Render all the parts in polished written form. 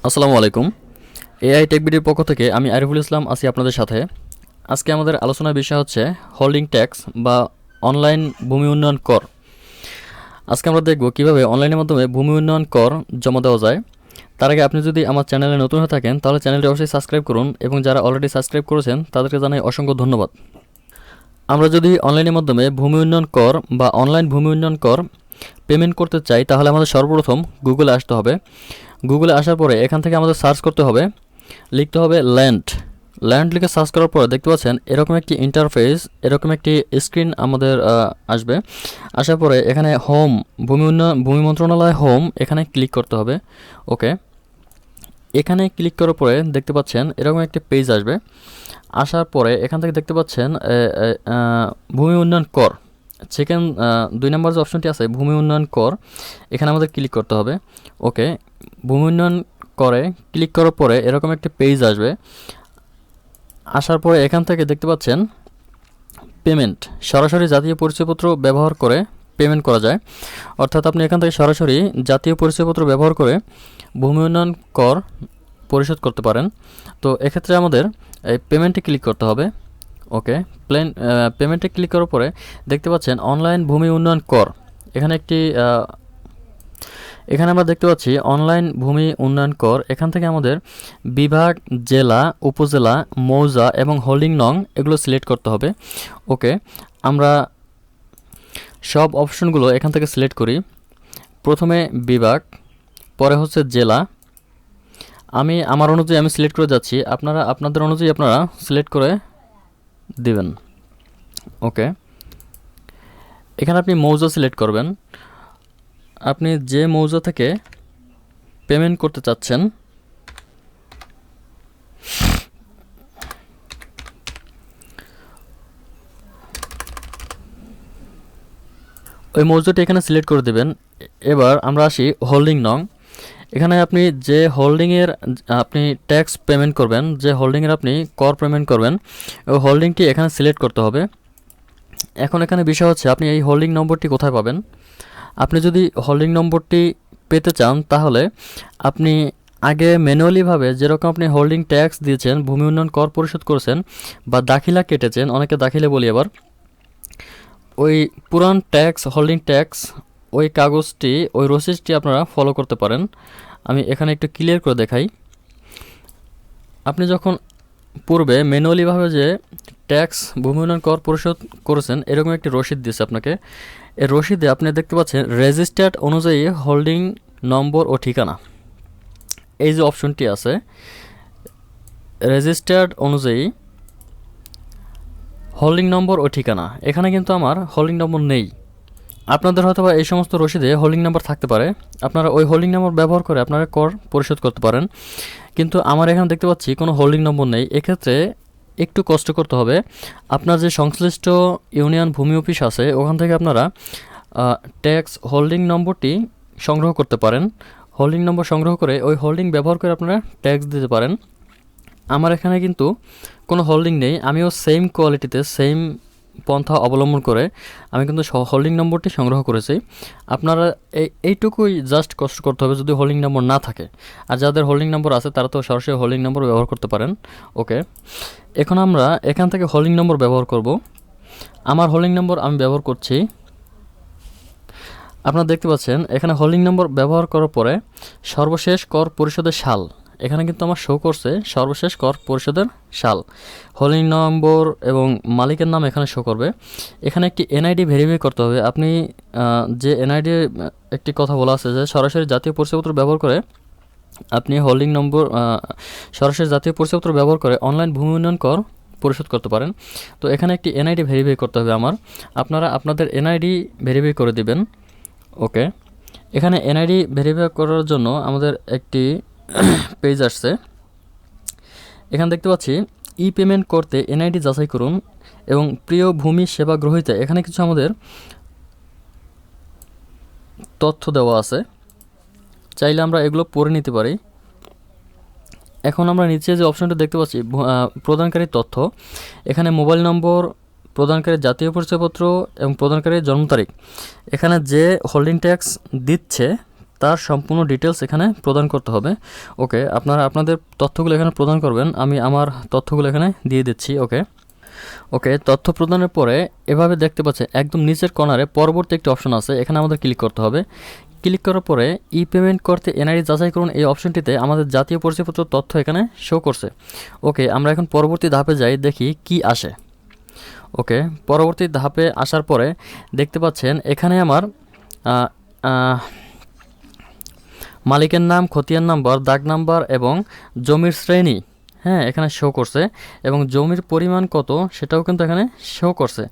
আসসালামু আলাইকুম। এআই টেকবিডির পক্ষ থেকে আমি আরিফুল ইসলাম আছি আপনাদের সাথে। আজকে আমাদের আলোচনার বিষয় হচ্ছে হোল্ডিং ট্যাক্স বা অনলাইন ভূমি উন্নয়ন কর। আজকে আমরা দেখব কিভাবে অনলাইনের মাধ্যমে ভূমি উন্নয়ন কর জমা দেওয়া যায়। তার আগে আপনি যদি আমার চ্যানেলে নতুন হয়ে থাকেন তাহলে চ্যানেলটি অবশ্যই সাবস্ক্রাইব করুন, এবং যারা অলরেডি সাবস্ক্রাইব করেছেন তাদেরকে জানাই অসংখ্য ধন্যবাদ। আমরা যদি অনলাইনের মাধ্যমে ভূমি উন্নয়ন কর বা অনলাইন ভূমি উন্নয়ন কর পেমেন্ট করতে চাই তাহলে আমাদের সর্বপ্রথম গুগলে আসতে হবে। গুগলে আসার পরে এখান থেকে আমাদের সার্চ করতে হবে, লিখতে হবে ল্যান্ড। ল্যান্ড লিখে সার্চ করার পরে দেখতে পাচ্ছেন এরকম একটি ইন্টারফেস, এরকম একটি স্ক্রিন আমাদের আসবে। আসার পরে এখানে হোম, ভূমি মন্ত্রণালয় হোম, এখানে ক্লিক করতে হবে। ওকে, এখানে ক্লিক করার পরে দেখতে পাচ্ছেন এরকম একটি পেজ আসবে। আসার পরে এখান থেকে দেখতে পাচ্ছেন ভূমি উন্নয়ন কর, সেকেন্ড 2 নম্বর যে অপশনটি আছে ভূমি উন্নয়ন কর, এখানে আমাদের ক্লিক করতে হবে। ওকে, ভূমি উন্নয়ন করে ক্লিক করার পরে এরকম একটি পেজ আসবে। আসার পরে এখান থেকে দেখতে পাচ্ছেন পেমেন্ট, সরাসরি জাতীয় পরিচয়পত্র ব্যবহার করে পেমেন্ট করা যায়। অর্থাৎ আপনি এখান থেকে সরাসরি জাতীয় পরিচয়পত্র ব্যবহার করে ভূমি উন্নয়ন কর পরিশোধ করতে পারেন। তো এক্ষেত্রে আমাদের এই পেমেন্টে ক্লিক করতে হবে। ওকে, পেমেন্টে ক্লিক করার পরে দেখতে পাচ্ছেন অনলাইন ভূমি উন্নয়ন কর, এখানে আমরা দেখতে পাচ্ছি অনলাইন ভূমি উন্নয়ন কর। এখান থেকে আমাদের বিভাগ, জেলা, উপজেলা, মৌজা এবং হোল্ডিং নং এগুলো সিলেক্ট করতে হবে। ওকে, আমরা সব অপশনগুলো এখান থেকে সিলেক্ট করি। প্রথমে বিভাগ, পরে হচ্ছে জেলা। আমি আমার অনুযায়ী আমি সিলেক্ট করে যাচ্ছি, আপনারা আপনাদের অনুযায়ী আপনারা সিলেক্ট করে দিবেন। ওকে, এখানে আপনি মৌজা সিলেক্ট করবেন। আপনি যে মৌজা থেকে পেমেন্ট করতে চাচ্ছেন ওই মৌজাটি এখানে সিলেক্ট করে দেবেন। এবার আমরা আসি হোল্ডিং নং। এখানে আপনি যে হোল্ডিংয়ের আপনি ট্যাক্স পেমেন্ট করবেন, যে হোল্ডিংয়ের আপনি কর পেমেন্ট করবেন, ওই হোল্ডিংটি এখানে সিলেক্ট করতে হবে। এখন এখানে বিষয় হচ্ছে আপনি এই হোল্ডিং নম্বরটি কোথায় পাবেন। আপনি যদি হোল্ডিং নম্বরটি পেতে চান তাহলে আপনি আগে ম্যানুয়ালিভাবে যেরকম আপনি হোল্ডিং ট্যাক্স দিয়েছেন, ভূমি উন্নয়ন কর পরিশোধ করেছেন বা দাখিলা কেটেছেন, অনেকে দাখিলে বলি আবার, ওই পুরান ট্যাক্স হোল্ডিং ট্যাক্স ওই কাগজটি, ওই রসিদটি আপনারা ফলো করতে পারেন। আমি এখানে একটু ক্লিয়ার করে দেখাই। আপনি যখন পূর্বে ম্যানুয়ালিভাবে যে ট্যাক্স ভূমি উন্নয়ন কর পরিশোধ করেছেন এরকম একটি রসিদ দিয়েছে আপনাকে। এই রসিদে আপনি দেখতে পাচ্ছেন রেজিস্টার্ড অনুযায়ী হোল্ডিং নম্বর ও ঠিকানা, এই যে অপশনটি আছে রেজিস্টার্ড অনুযায়ী হোল্ডিং নম্বর ও ঠিকানা, এখানে কিন্তু আমার হোল্ডিং নম্বর নেই। আপনাদের হয়তো বা এই সমস্ত রসিদে হোল্ডিং নাম্বার থাকতে পারে, আপনারা ওই হোল্ডিং নাম্বার ব্যবহার করে আপনারা কর পরিশোধ করতে পারেন। কিন্তু আমার এখানে দেখতে পাচ্ছি কোনো হোল্ডিং নম্বর নেই। এক্ষেত্রে একটু কষ্ট করতে হবে। আপনার যে সংশ্লিষ্ট ইউনিয়ন ভূমি অফিস আছে ওখান থেকে আপনারা ট্যাক্স হোল্ডিং নম্বরটি সংগ্রহ করতে পারেন। হোল্ডিং নম্বর সংগ্রহ করে ওই হোল্ডিং ব্যবহার করে আপনারা ট্যাক্স দিতে পারেন। আমার এখানে কিন্তু কোনো হোল্ডিং নেই, আমিও সেম কোয়ালিটিতে সেম পন্থা অবলম্বন করে আমি কিন্তু হোল্ডিং নম্বরটি সংগ্রহ করেছি। আপনারা এইটুকুই জাস্ট কষ্ট করতে হবে যদি হোল্ডিং নম্বর না থাকে। আর যাদের হোল্ডিং নম্বর আছে তারা তো সরাসরি হোল্ডিং নম্বর ব্যবহার করতে পারেন। ওকে, এখন আমরা এখান থেকে হোল্ডিং নম্বর ব্যবহার করব। আমার হোল্ডিং নম্বর আমি ব্যবহার করছি। আপনারা দেখতে পাচ্ছেন এখানে হোল্ডিং নম্বর ব্যবহার করার পরে সর্বশেষ কর পরিশোধের সাল, এখানে কিন্তু আমার শো করছে সর্বশেষ কর পরিশোধের সাল, হোল্ডিং নম্বর এবং মালিকের নাম এখানে শো করবে। এখানে একটি এনআইডি ভেরিফাই করতে হবে। আপনি যে এনআইডি একটি কথা বলা আছে যে সরাসরি জাতীয় পরিচয়পত্র ব্যবহার করে আপনি হোল্ডিং নম্বর সরাসরি জাতীয় পরিচয়পত্র ব্যবহার করে অনলাইন ভূমি উন্নয়ন কর পরিশোধ করতে পারেন। তো এখানে একটি এনআইডি ভেরিফাই করতে হবে আমার, আপনারা আপনাদের এনআইডি ভেরিফাই করে দিবেন। ওকে, এখানে এনআইডি ভেরিফাই করার জন্য আমাদের একটি পেজ আসছে। এখানে দেখতে পাচ্ছি ই পেমেন্ট করতে এনআইডি যাচাই করুন এবং প্রিয় ভূমি সেবা গ্রহীতা, এখানে কিছু আমাদের তথ্য দেওয়া আছে, চাইলে আমরা এগুলো পড়ে নিতে পারি। এখন আমরা নিচে যে অপশনটা দেখতে পাচ্ছি প্রদানকারী তথ্য, এখানে মোবাইল নম্বর, প্রদানকারী জাতীয় পরিচয়পত্র এবং প্রদানকারীর জন্ম তারিখ। এখানে যে হোল্ডিং ট্যাক্স দিচ্ছে তার সম্পূর্ণ ডিটেলস এখানে প্রদান করতে হবে। ওকে, আপনারা আপনাদের তথ্যগুলো এখানে প্রদান করবেন, আমি আমার তথ্যগুলো এখানে দিয়ে দিচ্ছি। ওকে, তথ্য প্রদানের পরে এভাবে দেখতে পাচ্ছেন একদম নিচের কর্নারে পরবর্তী একটি অপশন আছে, এখানে আমাদের ক্লিক করতে হবে। ক্লিক করার পরে ই পেমেন্ট করতে এনআইডি যাচাই করুন, এই অপশনটিতে আমাদের জাতীয় পরিচয়পত্র তথ্য এখানে শো করছে। ওকে, আমরা এখন পরবর্তী ধাপে যাই, দেখি কি আসে। ওকে, পরবর্তী ধাপে আসার পরে দেখতে পাচ্ছেন এখানে আমার মালিকের নাম, খতিয়ান নাম্বার, দাগ নাম্বার এবং জমির শ্রেণী এখানে শো করছে এবং জমির পরিমাণ কত সেটাও কিন্তু এখানে শো করছে।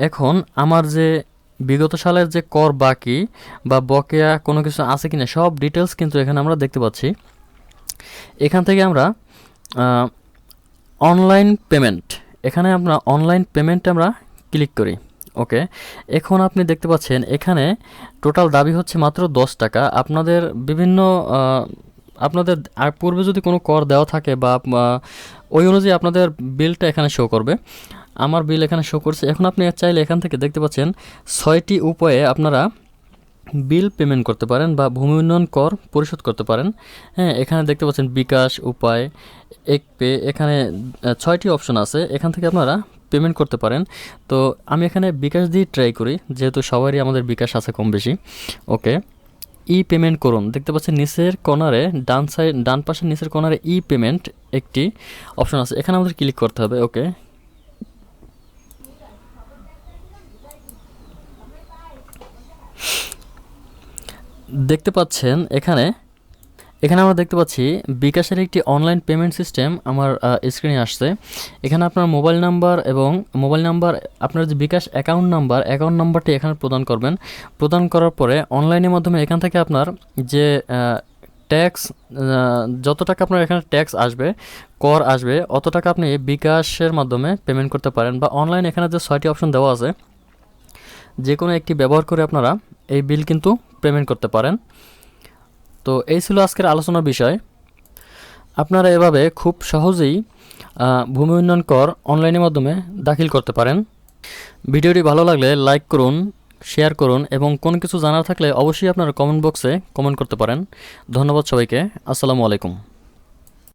এখন আমার যে বিগত সালের যে কর বাকি বা বকেয়া কোনো কিছু আছে কিনা সব ডিটেলস কিন্তু এখানে আমরা দেখতে পাচ্ছি। এখান থেকে আমরা অনলাইন পেমেন্ট, এখানে আমরা অনলাইন পেমেন্টে আমরা ক্লিক করি। ওকে, এখন আপনি দেখতে পাচ্ছেন এখানে টোটাল দাবি হচ্ছে মাত্র 10 টাকা। আপনাদের বিভিন্ন আপনাদের পূর্বে যদি কোনো কর দেওয়া থাকে বা ওই অনুযায়ী আপনাদের বিলটা এখানে শো করবে। আমার বিল এখানে শো করছে। এখন আপনি চাইলে এখান থেকে দেখতে পাচ্ছেন 6টি উপায়ে আপনারা বিল পেমেন্ট করতে পারেন বা ভূমি উন্নয়ন কর পরিশোধ করতে পারেন। এখানে দেখতে পাচ্ছেন বিকাশ, উপায়, এক পে, এখানে 6টি অপশন আছে, এখান থেকে আপনারা পেমেন্ট করতে পারেন। তো আমি এখানে বিকাশ দিয়ে ট্রাই করি, যেহেতু সবারই আমাদের বিকাশ আছে কম বেশি। ওকে, ই পেমেন্ট করুন, দেখতে পাচ্ছেন নিচের কর্নারে ডান পাশের নিচের কর্নারে ই পেমেন্ট একটি অপশন আছে, এখানে আমাদের ক্লিক করতে হবে। ওকে, দেখতে পাচ্ছেন এখানে আমরা দেখতে পাচ্ছি বিকাশের একটি অনলাইন পেমেন্ট সিস্টেম আমার স্ক্রিনে আসছে। এখানে আপনার মোবাইল নাম্বার এবং আপনার যে বিকাশ অ্যাকাউন্ট নাম্বারটি এখানে প্রদান করবেন। প্রদান করার পরে অনলাইনের মাধ্যমে এখান থেকে আপনার যে ট্যাক্স, যত টাকা আপনার এখানে ট্যাক্স আসবে, কর আসবে, অত টাকা আপনি বিকাশের মাধ্যমে পেমেন্ট করতে পারেন বা অনলাইন এখানে যে 6টি অপশন দেওয়া আছে যে কোনো একটি ব্যবহার করে আপনারা এই বিল কিন্তু পেমেন্ট করতে পারেন। তো এই ছিল আজকের আলোচনার বিষয়। আপনারা এভাবে খুব সহজেই ভূমি উন্নয়ন কর অনলাইনের মাধ্যমে দাখিল করতে পারেন। ভিডিওটি ভালো লাগলে লাইক করুন, শেয়ার করুন এবং কোনো কিছু জানার থাকলে অবশ্যই আপনারা কমেন্ট বক্সে কমেন্ট করতে পারেন। ধন্যবাদ সবাইকে। আসসালামু আলাইকুম।